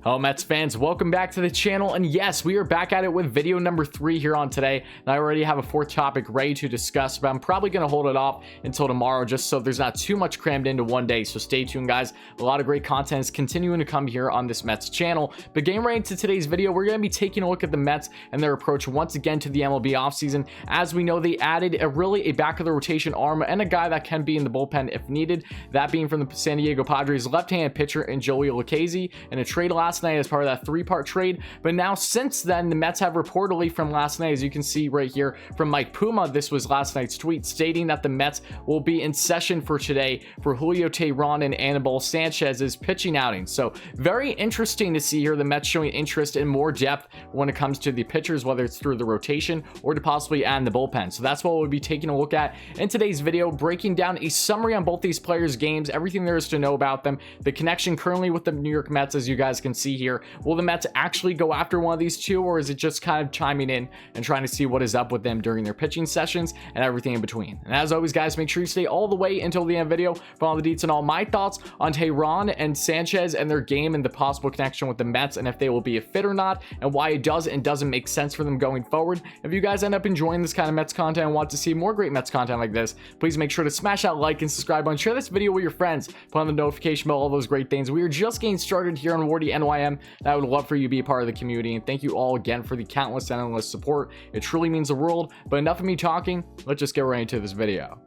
Hello Mets fans, welcome back to the channel, and yes, we are back at it with video number 3 here on today, and I already have a 4th topic ready to discuss, but I'm probably going to hold it off until tomorrow just so there's not too much crammed into one day, so stay tuned guys. A lot of great content is continuing to come here on this Mets channel, but getting right into today's video, we're going to be taking a look at the Mets and their approach once again to the MLB offseason. As we know, they added a back of the rotation arm and a guy that can be in the bullpen if needed, that being from the San Diego Padres left-handed pitcher in Julio in a trade last night as part of that 3-part trade. But now since then, the Mets have reportedly from last night, as you can see right here from Mike Puma, this was last night's tweet, stating that the Mets will be in session for today for Julio, Teheran, and Anibal Sanchez's pitching outing. So very interesting to see here the Mets showing interest in more depth when it comes to the pitchers, whether it's through the rotation or to possibly add in the bullpen. So that's what we'll be taking a look at in today's video, breaking down a summary on both these players' games, everything there is to know about them, the connection currently with the New York Mets, as you guys can see here. Will the Mets actually go after one of these two, or is it just kind of chiming in and trying to see what is up with them during their pitching sessions and everything in between? And as always guys, make sure you stay all the way until the end of the video for all the deets and all my thoughts on Teheran and Sanchez and their game and the possible connection with the Mets, and if they will be a fit or not, and why it does and doesn't make sense for them going forward. If you guys end up enjoying this kind of Mets content and want to see more great Mets content like this, please make sure to smash that like and subscribe button, share this video with your friends, put on the notification bell, all those great things. We are just getting started here on Wardy NYM, and I would love for you to be a part of the community, and thank you all again for the countless and endless support. It truly means the world. But enough of me talking, let's just get right into this video.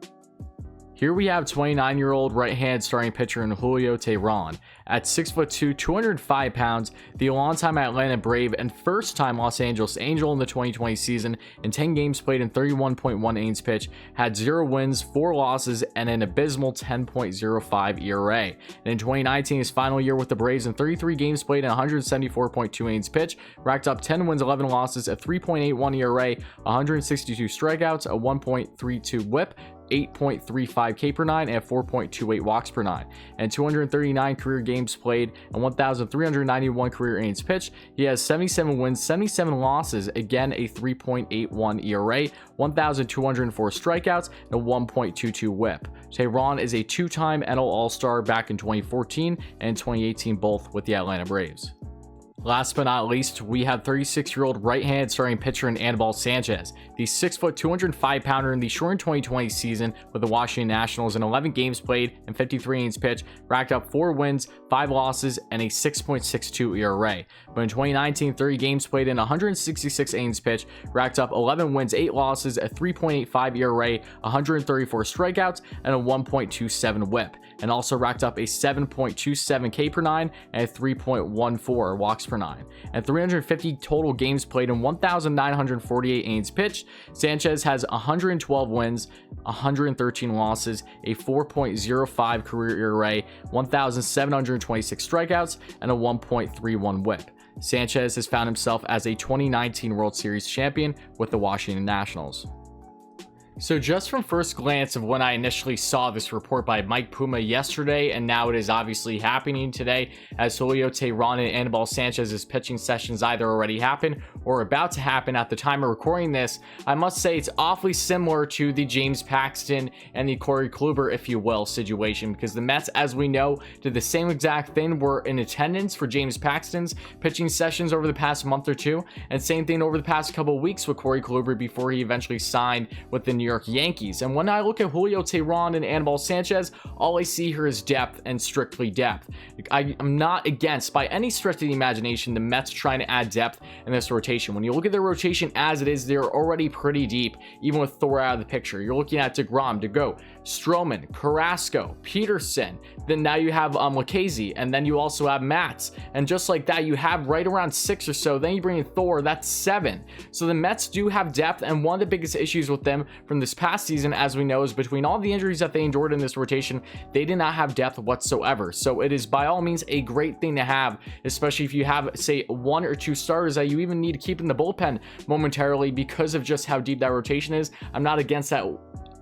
Here we have 29-year-old right-hand starting pitcher in Julio Teheran. At 6'2", 205 pounds, the long-time Atlanta Brave and first-time Los Angeles Angel in the 2020 season, in 10 games played in 31.1 innings pitched, had 0 wins, 4 losses, and an abysmal 10.05 ERA. And in 2019, his final year with the Braves, in 33 games played in 174.2 innings pitched, racked up 10 wins, 11 losses, a 3.81 ERA, 162 strikeouts, a 1.32 WHIP, 8.35 K per 9, and 4.28 walks per 9, and 239 career games played and 1,391 career innings pitched. He has 77 wins, 77 losses, again a 3.81 ERA, 1,204 strikeouts, and a 1.22 WHIP. Teheran is a 2-time NL All-Star back in 2014 and 2018, both with the Atlanta Braves. Last but not least, we have 36-year-old right-handed starting pitcher in Anibal Sanchez. The 6', 205-pounder in the shortened 2020 season with the Washington Nationals, in 11 games played and 53 innings pitched, racked up 4 wins, 5 losses, and a 6.62 ERA. But in 2019, 30 games played and 166 innings pitched, racked up 11 wins, 8 losses, a 3.85 ERA, 134 strikeouts, and a 1.27 WHIP, and also racked up a 7.27 K per 9 and a 3.14 walks per 9, and 350 total games played in 1,948 innings pitched. Sanchez has 112 wins, 113 losses, a 4.05 career ERA, 1,726 strikeouts, and a 1.31 WHIP. Sanchez has found himself as a 2019 World Series champion with the Washington Nationals. So just from first glance of when I initially saw this report by Mike Puma yesterday, and now it is obviously happening today, as Julio Teheran and Anibal Sanchez's pitching sessions either already happened or about to happen at the time of recording this, I must say it's awfully similar to the James Paxton and the Corey Kluber, if you will, situation, because the Mets, as we know, did the same exact thing, were in attendance for James Paxton's pitching sessions over the past month or two, and same thing over the past couple of weeks with Corey Kluber before he eventually signed with the New York Yankees. And when I look at Julio Teheran and Anibal Sanchez, all I see here is depth, and strictly depth. I'm not against, by any stretch of the imagination, the Mets trying to add depth in this rotation. When you look at their rotation as it is, they're already pretty deep, even with Thor out of the picture. You're looking at DeGrom, DeGo, Stroman, Carrasco, Peterson, then now you have Lucchesi, and then you also have Matz, and just like that, you have right around 6 or so. Then you bring in Thor, that's 7. So the Mets do have depth, and one of the biggest issues with them from this past season, as we know, is between all the injuries that they endured in this rotation, they did not have depth whatsoever. So it is by all means a great thing to have, especially if you have, say, 1 or 2 starters that you even need to keep in the bullpen momentarily because of just how deep that rotation is. I'm not against that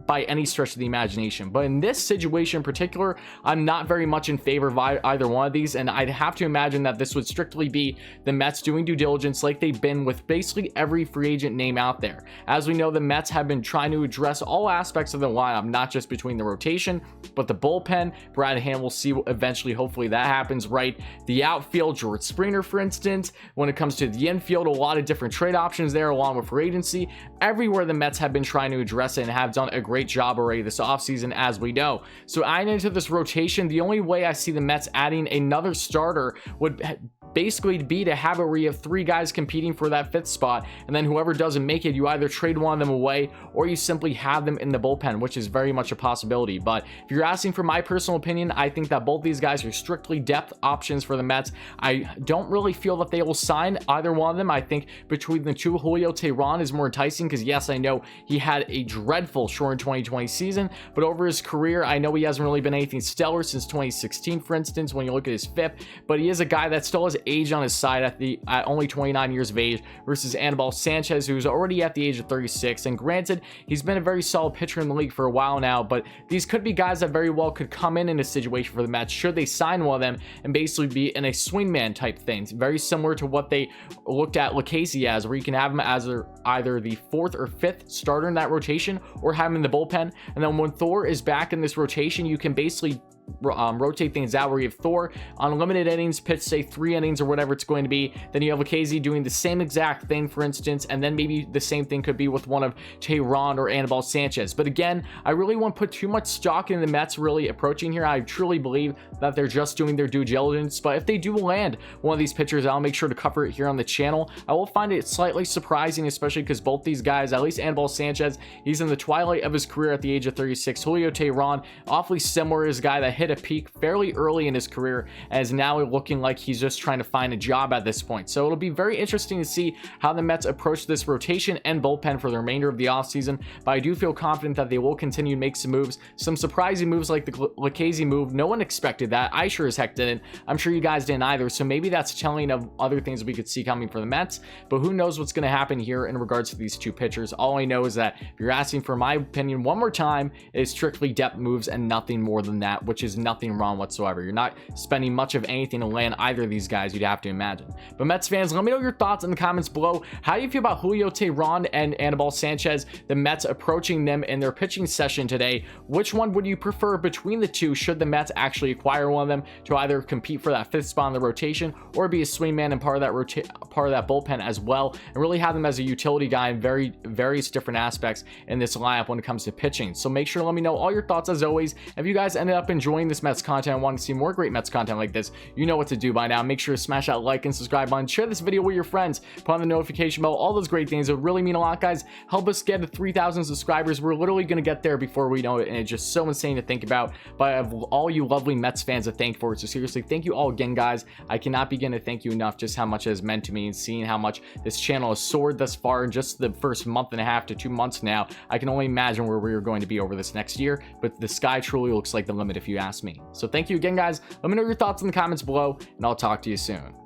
by any stretch of the imagination. But in this situation in particular, I'm not very much in favor of either one of these, and I'd have to imagine that this would strictly be the Mets doing due diligence like they've been with basically every free agent name out there. As we know, the Mets have been trying to address all aspects of the lineup, not just between the rotation, but the bullpen. Brad Hand, will see eventually, hopefully that happens, right? The outfield, George Springer, for instance. When it comes to the infield, a lot of different trade options there along with free agency. Everywhere the Mets have been trying to address it and have done a great job already this offseason, as we know. So adding into this rotation, the only way I see the Mets adding another starter would basically be to have it where you have 3 guys competing for that 5th spot, and then whoever doesn't make it, you either trade one of them away or you simply have them in the bullpen, which is very much a possibility. But if you're asking for my personal opinion, I think that both these guys are strictly depth options for the Mets. I don't really feel that they will sign either one of them. I think between the two, Julio Teheran is more enticing because, yes, I know he had a dreadful short 2020 season, but over his career, I know he hasn't really been anything stellar since 2016, for instance, when you look at his FIP, but he is a guy that still has age on his side at only 29 years of age, versus Anibal Sanchez, who's already at the age of 36. And granted, he's been a very solid pitcher in the league for a while now, but these could be guys that very well could come in a situation for the Mets should they sign one of them and basically be in a swingman type thing, very similar to what they looked at Lucchesi as, where you can have him as either the 4th or 5th starter in that rotation or have him in the bullpen. And then when Thor is back in this rotation, you can basically rotate things out where you have Thor on limited innings, pitch say 3 innings or whatever it's going to be. Then you have Lucchesi doing the same exact thing, for instance, and then maybe the same thing could be with one of Teheran or Anibal Sanchez. But again, I really won't put too much stock in the Mets really approaching here. I truly believe that they're just doing their due diligence, but if they do land one of these pitchers, I'll make sure to cover it here on the channel. I will find it slightly surprising, especially because both these guys, at least Anibal Sanchez, he's in the twilight of his career at the age of 36. Julio Teheran, awfully similar, is a guy that hit a peak fairly early in his career and is now looking like he's just trying to find a job at this point. So it'll be very interesting to see how the Mets approach this rotation and bullpen for the remainder of the offseason, but I do feel confident that they will continue to make some moves, some surprising moves like the Lucchesi move. No one expected that. I sure as heck didn't. I'm sure you guys didn't either, so maybe that's telling of other things we could see coming for the Mets, but who knows what's going to happen here in regards to these two pitchers. All I know is that if you're asking for my opinion one more time, it is strictly depth moves and nothing more than that, which is nothing wrong whatsoever. You're not spending much of anything to land either of these guys, you'd have to imagine. But Mets fans, let me know your thoughts in the comments below. How do you feel about Julio Teheran and Anibal Sanchez, the Mets approaching them in their pitching session today? Which one would you prefer between the two should the Mets actually acquire one of them to either compete for that 5th spot in the rotation or be a swingman and part of that bullpen as well, and really have them as a utility guy in various different aspects in this lineup when it comes to pitching? So make sure to let me know all your thoughts as always. If you guys ended up enjoying this Mets content and want to see more great Mets content like this, you know what to do by now. Make sure to smash that like and subscribe button, share this video with your friends, put on the notification bell, all those great things. It would really mean a lot, guys. Help us get to 3,000 subscribers. We're literally going to get there before we know it, and it's just so insane to think about. But I have all you lovely Mets fans to thank for it, so seriously, thank you all again, guys. I cannot begin to thank you enough just how much it has meant to me, and seeing how much this channel has soared thus far in just the first month and a half to 2 months now. I can only imagine where we're going to be over this next year, but the sky truly looks like the limit if you ask me. So thank you again, guys. Let me know your thoughts in the comments below, and I'll talk to you soon.